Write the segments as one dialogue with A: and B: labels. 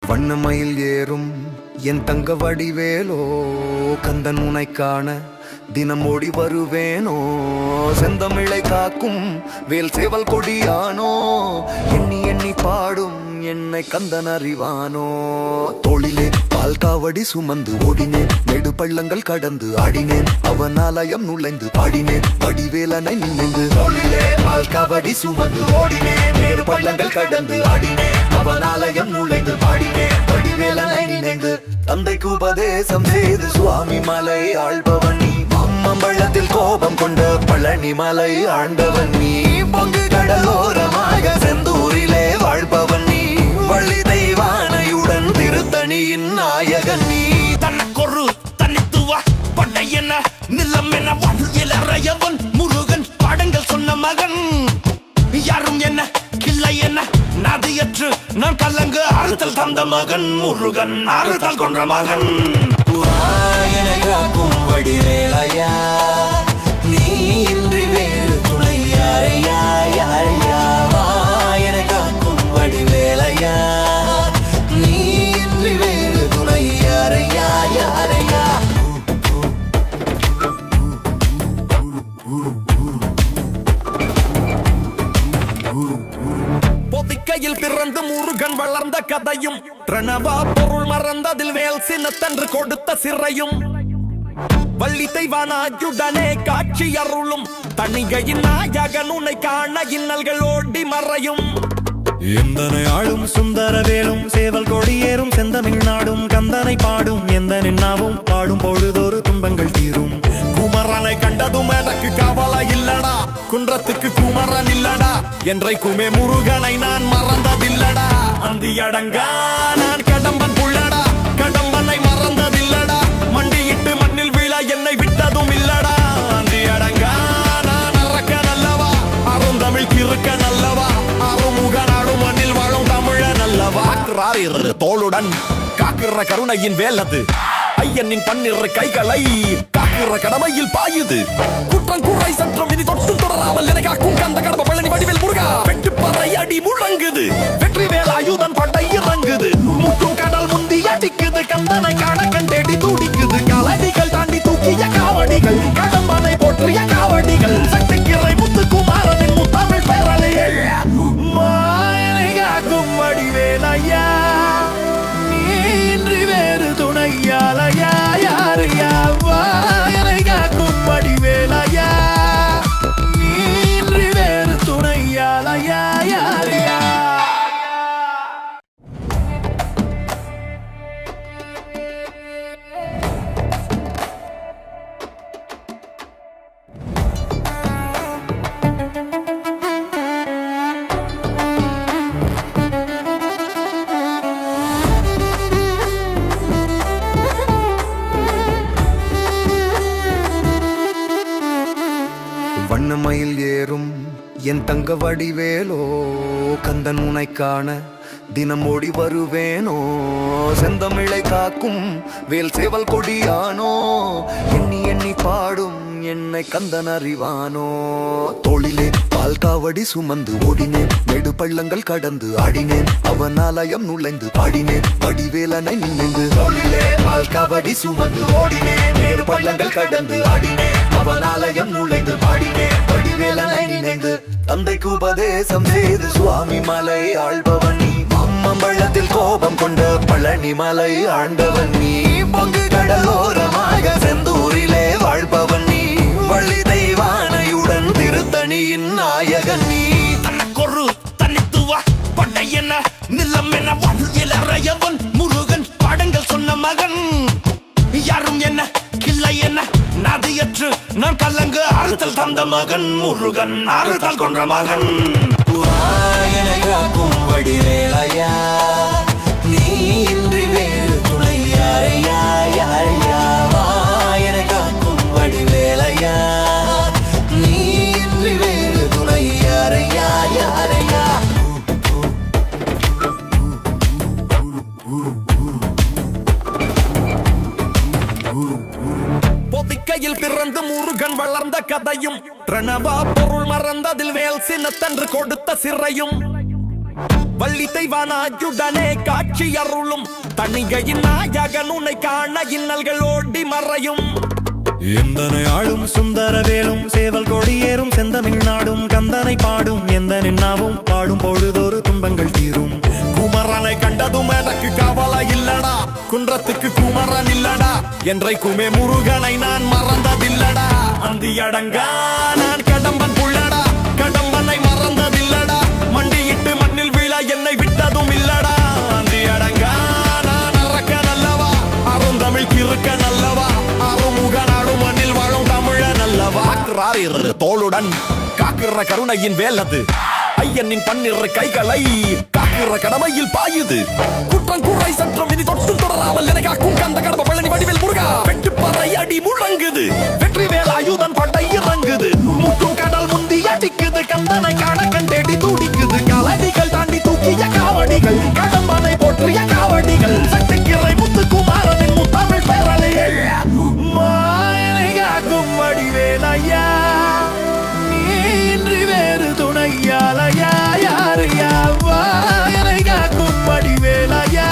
A: வண்ணமயில் ஏறும் என் தங்க வடிவேலோ, கந்தன் உனை காண தினம் ஓடி வருவேனோ. செந்தமிழை காக்கும் வேல் சேவல் கொடியானோ, எண்ணி எண்ணி பாடும் என்னை கந்தன் அறிவானோ. தோளிலே பால் காவடி சுமந்து ஓடினேன், நெடு பள்ளங்கள் கடந்து ஆடினேன், அவன் ஆலயம் நுழைந்து பாடினேன் வடிவேலனை நினைந்து. தோளிலே பால் காவடி சுமந்து ஓடினேன், நெடு பள்ளங்கள் கடந்து ஆடினேன், அவன் ஆலயம் நுழைந்து பாடினேன் வடிவேலனை நினைந்து. தந்தைக்கு உபதேசம் செய்து சுவாமி மலை ஆள்பவன் நீ, மாம்பழத்தில் கோபம் கொண்ட பழனி மலை ஆண்டவன் நீ. பொங்கு கடலோரமாக செந்தூரிலே வாழ்பவன் நீ, வள்ளி தெய்வானையுடன் திருத்தணியின் நாயகன் நீ.
B: தனக்கொரு தனித்துவ படையென நிலம் என வாழ்க்கையவன் முருகன் பாடங்கள் சொன்ன மகன். யாரும் என்ன கிள்ளை என்ன நதியற்று நான் கலங்கு அறுத்தல் தந்த மகன் முருகன், அறுத்தல் கொன்ற மகன்.
A: காக்கும் வடிவேலையா, நீ இன்றி வேறு துணை யாரையா யாரையா. என காக்கும் வடிவேலையா, நீ இன்றி வேறு துணை யாரையா யாரையா.
B: பொதிக்கையில் பிறந்து முருகன் வளர்ந்த கதையும், பிரணவா பொருள் மறந்ததில் வேல் சின்னத்தன்று கொடுத்த சிறையும், வள்ளி தெய்வானாயுடனே காட்சி அருளும் தணிகையின் நாயகன் உன்னை காண இன்னல்கள் ஓடி மறையும்.
C: எந்தனை ஆளும் சுந்தரவேலும் சேவல் கொடியேறும் செந்தமிழ்நாடும், கந்தனை பாடும் எந்த நின்னாவும் பாடும் பொழுதொரு துன்பங்கள் தீரும்.
B: குமரனை கண்டதும் எனக்கு கவலை இல்லடா, குன்றத்துக்கு குமரன் இல்லடா, என்றைக்குமே முருகனை நான் மறந்ததில்லடா. அந்தியடங்கா நான் கடம்பன் புள்ளடா, கடம்பனை மறந்ததில்லடா, மண்டியிட்டு மண்ணில் விழ என்னை விட்டதும் இல்லடா. அந்தியடங்கா நான் அரக்க நல்லவா, அருந்தமிழ் கிறுக்க நல்லவா, அருமுக நாடும் மண்ணில் வாழும் தமிழ நல்லவா. தோளுடன் காக்கிற கருணையின் வேலது, ஐயனின் பன்னிரு கைகளை காக்கிற கடமையில் பாயுது. குற்றம் குறை சற்றம் இனி தொட்டும் தொடராமல் என காக்கும் கந்த கடமை பழனி வடிவேல் முருகா. வெட்டு பறை அடி முழங்குது, வெற்றி வேலாயுதன் படை இறங்குது, முட்டும் கடல் முந்தி அடிக்குது, கந்தனை காண கண்டேடி துடிக்குது. காலடிகள் தாண்டி தூக்கிய காவடிகள், கடம்பனை போற்றிய காவடிகள், சக்திக்கிறை முத்துக்குமாரனின் முத்தமிழ் பேரலைகள். மாயனை காக்கும் வடிவேலையா, நீ இன்றி வேறு துணை யாரையா யாரையா. வாயனை காக்கும் வடிவேலையா, நீ இன்றி வேறு துணை யாரையா யாரையா.
A: வண்ணமயில் ஏறும் என் தங்க வடிவேலோ, கந்தன் உனை காண தினம் ஓடி வருவேனோ. செந்தமிழை காக்கும் வேல் சேவல் கொடியானோ, எண்ணி எண்ணி பாடும் என்னை கந்தன் அறிவானோ. தோளிலே பால் காவடி சுமந்து ஓடினேன், நெடு பள்ளங்கள் கடந்து ஆடினேன், அவன் ஆலயம் நுழைந்து பாடினேன் வடிவேலனை நினைந்து. தோளிலே பால் காவடி சுமந்து ஓடினேன், நெடு பள்ளங்கள் கடந்து ஆடினேன், அவன் ஆலயம் நுழைந்து பாடினேன் வடிவேலனை நினைந்து. தந்தைக்கு உபதேசம் செய்து சுவாமி மலை ஆள்பவன் நீ, மாம்பழத்தில் கோபம் கொண்ட பழனி மலை ஆண்டவன் நீ. பொங்கு கடலோரமாக செந்தூரிலே வாழ்பவன் நீ, வள்ளி தெய்வானையுடன் திருத்தணியின் நாயகன் நீ.
B: தனக்கொரு தனித்துவ படையென நிலம் என வாழ்க்கையவன் முருகன் பாடங்கள் சொன்ன மகன். யாரும் என்ன கிள்ளை என்ன நதியற்று நான் கலங்கு அறுத்தல் தந்த மகன் முருகன், அறுத்தல் கொன்ற மகன்.
A: காக்கும் வடிவேலையா, நீ இன்றி வேறு துணை யாரையா யாரையா. என காக்கும் வடிவேலையா, நீ இன்றி வேறு துணை யாரையா யாரையா.
B: பொதிக்கையில் பிறந்து முருகன் வளர்ந்த கதையும், பிரணவா பொருள் மறந்ததில் வேல் சின்னத்தன்று கொடுத்த சிறையும், வள்ளி தெய்வானாயுடனே காட்சி அருளும் தணிகையின் நாயகன் உன்னை காண இன்னல்கள் ஓடி மறையும்.
C: எந்தனை ஆளும் சுந்தரவேலும் சேவல் கொடியேறும் செந்தமிழ்நாடும் கந்தனை பாடும் எந்த நின்னாவும் பாடும் பொழுதொரு துன்பங்கள் தீரும்.
B: குமரனை கண்டதும் எனக்கு கவலை இல்லடா, குன்றத்துக்கு குமரன் இல்லடா, என்றைக்குமே முருகனை நான் மறந்ததில்லடா. அந்தியடங்கா நான் கடம்பன் புள்ளடா, கடம்பனை மறந்ததில்லடா, மண்டியிட்டு மண்ணில் விழ என்னை விட்டதும் இல்லடா. அந்தியடங்கா நான் அரக்க நல்லவா, அருந்தமிழ் கிறுக்க நல்லவா, அருமுக நாடு மண்ணில் வாழும் தமிழ நல்லவா. தோளுடன் காக்கிற கருணையின் வேலது, ஐயனின் பன்னிரு கைகளை காக்கிற கடமையில் பாயுது. குற்றம் குறை சற்றம் இனி தொட்டும் தொடராமல் என காக்கும் கந்த கடமை பழனி வடிவேல் முருகா. வெட்டு பறை அடி முழங்குது, வெற்றி வேலாயுதன் படை இறங்குது, முட்டும் கடல் முந்தி அடிக்குது, கந்தனை காண கண்டேடி துடிக்குது. காலடிகள் தாண்டி தூக்கிய காவடிகள், கடம்பனை போற்றிய காவடிகள், சட்டக்கிரை முத்துக்குமாரனின் முத்தமிழ் பேரலைகள். மாயனை காக்கும் வடிவேலையா, நீன்றி வேறு துணையாலையா, யாரையா வாயனை காக்கும் வடிவேலையா,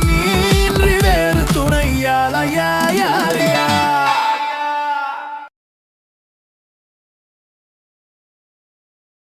B: நீன்றி வேறு துணையாலையா, யாரையா.